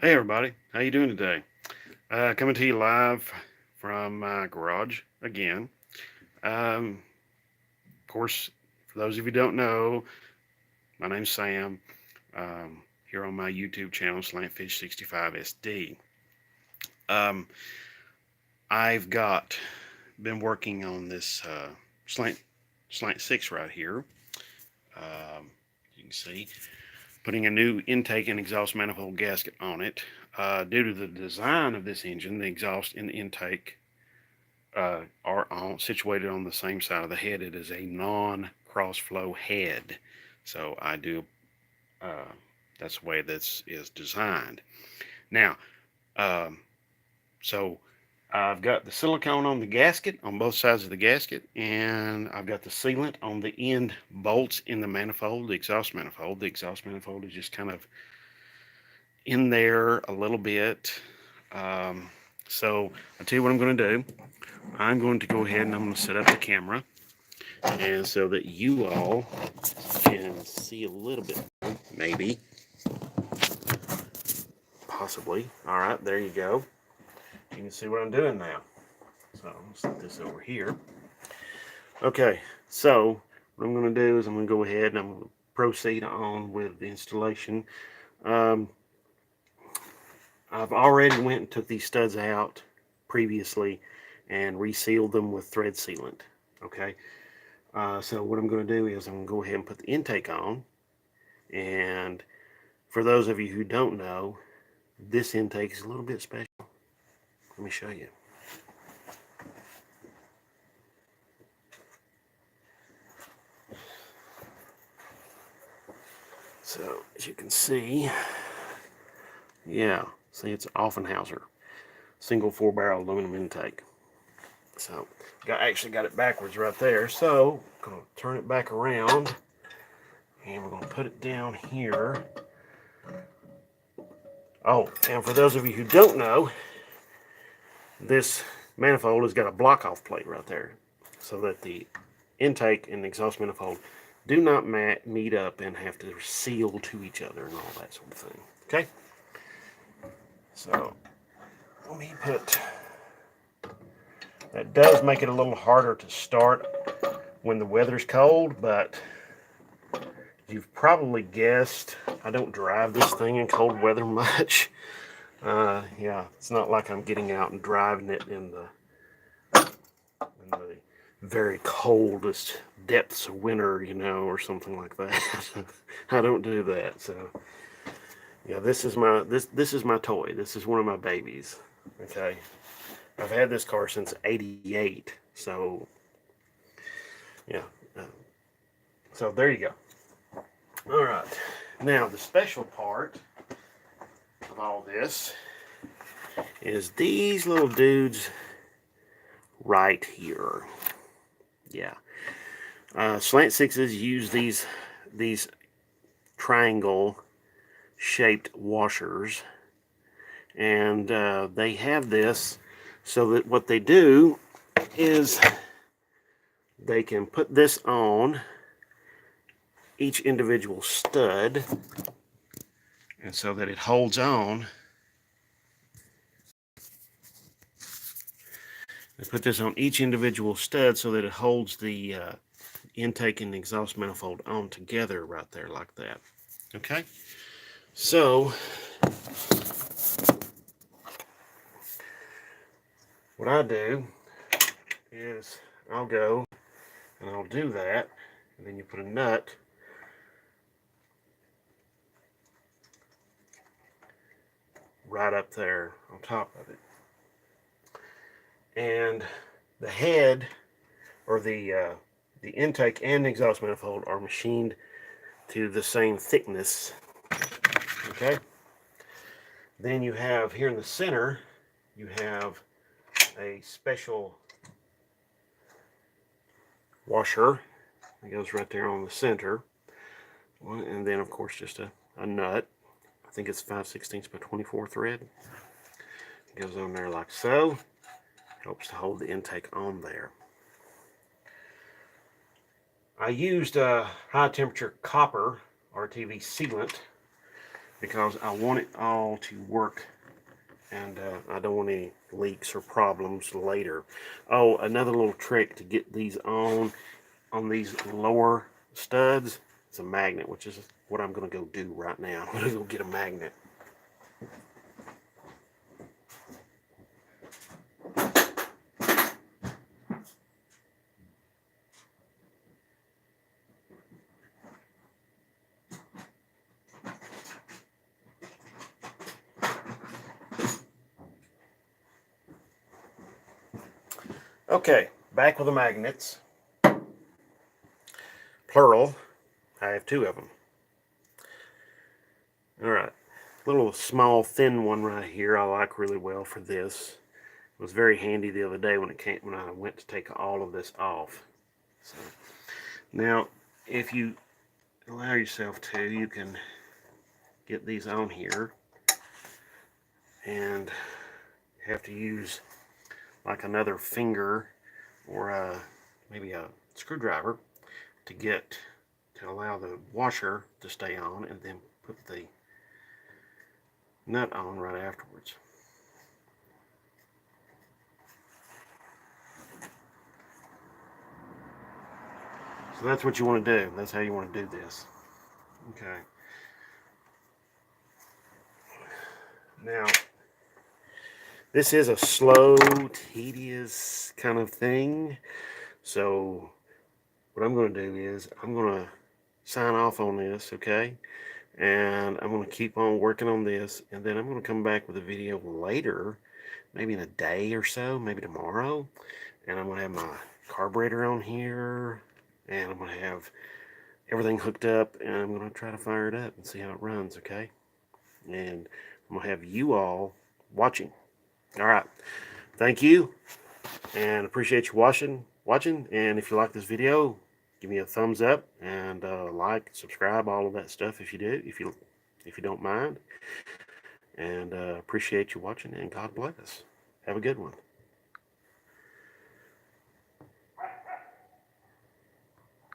Hey everybody, how you doing today? Coming to you live from my garage again. Of course, for those of you who don't know, my name's Sam. Here on my YouTube channel, Slant 65 SD. Um, I've got been working on this Slant Slant Six right here. You can see putting a new intake and exhaust manifold gasket on it. Due to the design of this engine, the exhaust and the intake situated on the same side of the head. It is a non-cross flow head, so I do. Uh, that's the way this is designed. Now, um, so I've got the silicone on the gasket on both sides of the gasket, and I've got the sealant on the end bolts in the manifold, the exhaust manifold. The exhaust manifold is just kind of in there a little bit. Um, so I'll tell you what I'm going to do. I'm going to go ahead and I'm going to set up the camera, and so that you all can see a little bit, maybe, possibly. All right, there you go. You can see what I'm doing now. So let's set this over here. Okay, so what I'm going to do is I'm going to go ahead and I'm going to proceed on with the installation. Um, I've already went and took these studs out previously and resealed them with thread sealant. Okay, so what I'm going to do is I'm going to go ahead and put the intake on. And for those of you who don't know, this intake is a little bit special. Let me show you. So as you can see, yeah, see, it's Offenhauser single 4-barrel aluminum intake. So actually got it backwards right there. So I'm going to turn it back around and we're going to put it down here. Oh, and for those of you who don't know, this manifold has got a block off plate right there so that the intake and the exhaust manifold do not meet up and have to seal to each other and all that sort of thing. Okay, so let me put, that does make it a little harder to start when the weather's cold, but you've probably guessed I don't drive this thing in cold weather much. Yeah, it's not like I'm getting out and driving it in the very coldest depths of winter, or something like that. I don't do that. So yeah, this is my toy. This is one of my babies. Okay, I've had this car since '88. So yeah, uh, so there you go. All right, now the special part of all this is these little dudes right here. Yeah, Slant Sixes use these triangle shaped washers, and they have this so that what they do is they can put this on each individual stud, and so that it holds on. They put this on each individual stud so that it holds the intake and exhaust manifold on together right there like that. Okay, so what I do is I'll go and I'll do that, and then you put a nut right up there on top of it. And the head, or the intake and exhaust manifold, are machined to the same thickness. Okay. Then you have here in the center, you have a special washer that goes right there on the center, and then of course just a nut. I think it's 5/16 by 24 thread. It goes on there like so. Helps to hold the intake on there. I used high temperature copper RTV sealant because I want it all to work, and I don't want any leaks or problems later. Oh, another little trick to get these on these lower studs, it's a magnet, which is what I'm going to go do right now. I'm going to go get a magnet. Okay, back with the magnets. Plural. I have 2 of them. Alright, little small thin one right here I like really well for this. It was very handy the other day when I went to take all of this off. So now, if you allow yourself to, you can get these on here, and have to use like another finger or maybe a screwdriver to allow the washer to stay on, and then put the nut on right afterwards. So that's what you want to do. That's how you want to do this. Okay. Now, this is a slow, tedious kind of thing. So what I'm going to do is I'm going to sign off on this, okay? And I'm going to keep on working on this, and then I'm going to come back with a video later, maybe in a day or so, maybe tomorrow, and I'm going to have my carburetor on here, and I'm going to have everything hooked up, and I'm going to try to fire it up and see how it runs, okay? And I'm going to have you all watching. All right. Thank you, and appreciate you watching. And if you like this video, give me a thumbs up, and like, subscribe, all of that stuff if you do, if you don't mind. And appreciate you watching, and God bless. Have a good one.